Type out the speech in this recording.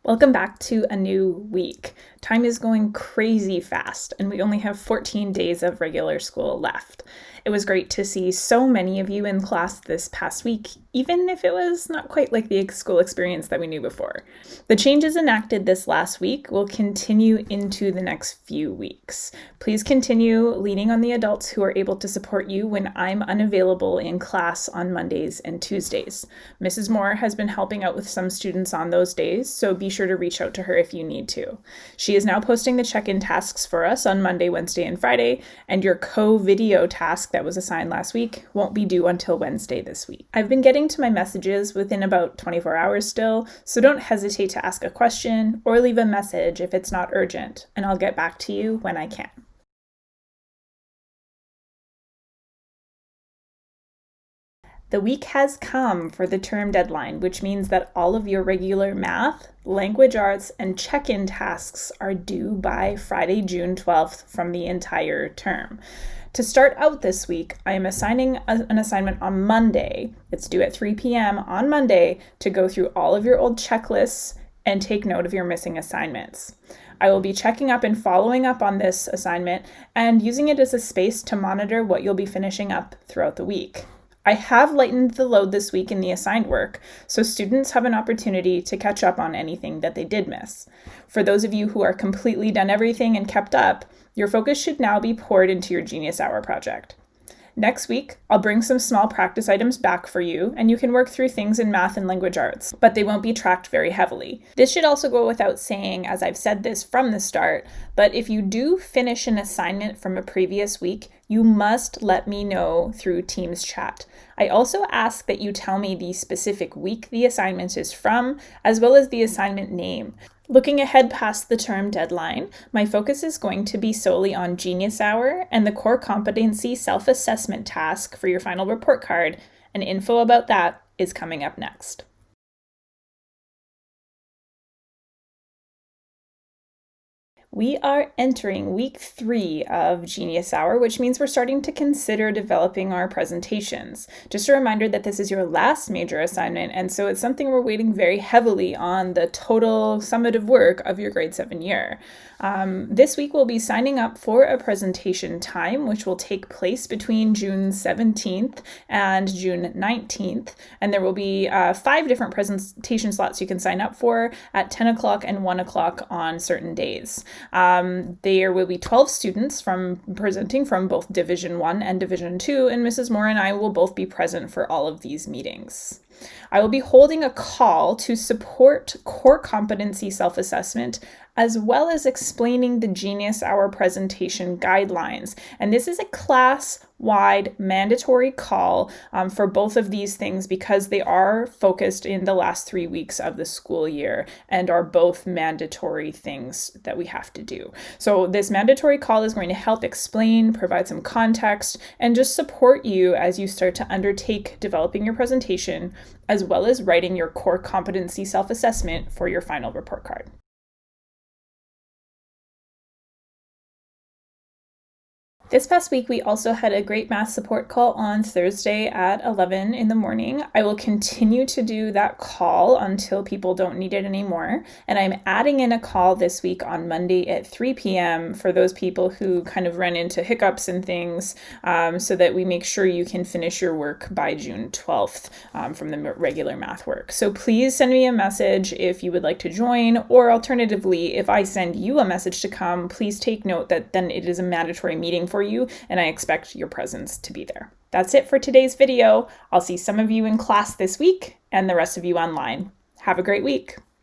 Welcome back to a new week. Time is going crazy fast, and we only have 14 days of regular school left. It was great to see so many of you in class this past week, even if it was not quite like the school experience that we knew before. The changes enacted this last week will continue into the next few weeks. Please continue leaning on the adults who are able to support you when I'm unavailable in class on Mondays and Tuesdays. Mrs. Moore has been helping out with some students on those days, so be sure to reach out to her if you need to. She is now posting the check-in tasks for us on Monday, Wednesday, and Friday, and your co-video task that was assigned last week won't be due until Wednesday this week. I've been getting to my messages within about 24 hours still, so don't hesitate to ask a question or leave a message if it's not urgent, and I'll get back to you when I can. The week has come for the term deadline, which means that all of your regular math, language arts, and check-in tasks are due by Friday, June 12th from the entire term. To start out this week, I am assigning an assignment on Monday. It's due at 3 p.m. on Monday to go through all of your old checklists and take note of your missing assignments. I will be checking up and following up on this assignment and using it as a space to monitor what you'll be finishing up throughout the week. I have lightened the load this week in the assigned work, so students have an opportunity to catch up on anything that they did miss. For those of you who are completely done everything and kept up, your focus should now be poured into your Genius Hour project. Next week, I'll bring some small practice items back for you, and you can work through things in math and language arts, but they won't be tracked very heavily. This should also go without saying, as I've said this from the start, but if you do finish an assignment from a previous week, you must let me know through Teams chat. I also ask that you tell me the specific week the assignment is from, as well as the assignment name. Looking ahead past the term deadline, my focus is going to be solely on Genius Hour and the core competency self-assessment task for your final report card, and info about that is coming up next. We are entering week 3 of Genius Hour, which means we're starting to consider developing our presentations. Just a reminder that this is your last major assignment, and so it's something we're weighting very heavily on the total summative work of your grade 7 year. This week we'll be signing up for a presentation time, which will take place between June 17th and June 19th, and there will be 5 different presentation slots you can sign up for at 10 o'clock and 1 o'clock on certain days. There will be 12 students presenting from both Division 1 and Division 2, and Mrs. Moore and I will both be present for all of these meetings. I will be holding a call to support core competency self-assessment, as well as explaining the Genius Hour presentation guidelines. And this is a class-wide mandatory call for both of these things because they are focused in the last 3 weeks of the school year and are both mandatory things that we have to do. So this mandatory call is going to help explain, provide some context, and just support you as you start to undertake developing your presentation, as well as writing your core competency self-assessment for your final report card. This past week, we also had a great math support call on Thursday at 11 in the morning. I will continue to do that call until people don't need it anymore. And I'm adding in a call this week on Monday at 3 p.m. for those people who kind of run into hiccups and things, so that we make sure you can finish your work by June 12th from the regular math work. So please send me a message if you would like to join, or alternatively, if I send you a message to come, please take note that then it is a mandatory meeting for you, and I expect your presence to be there. That's it for today's video. I'll see some of you in class this week and the rest of you online. Have a great week.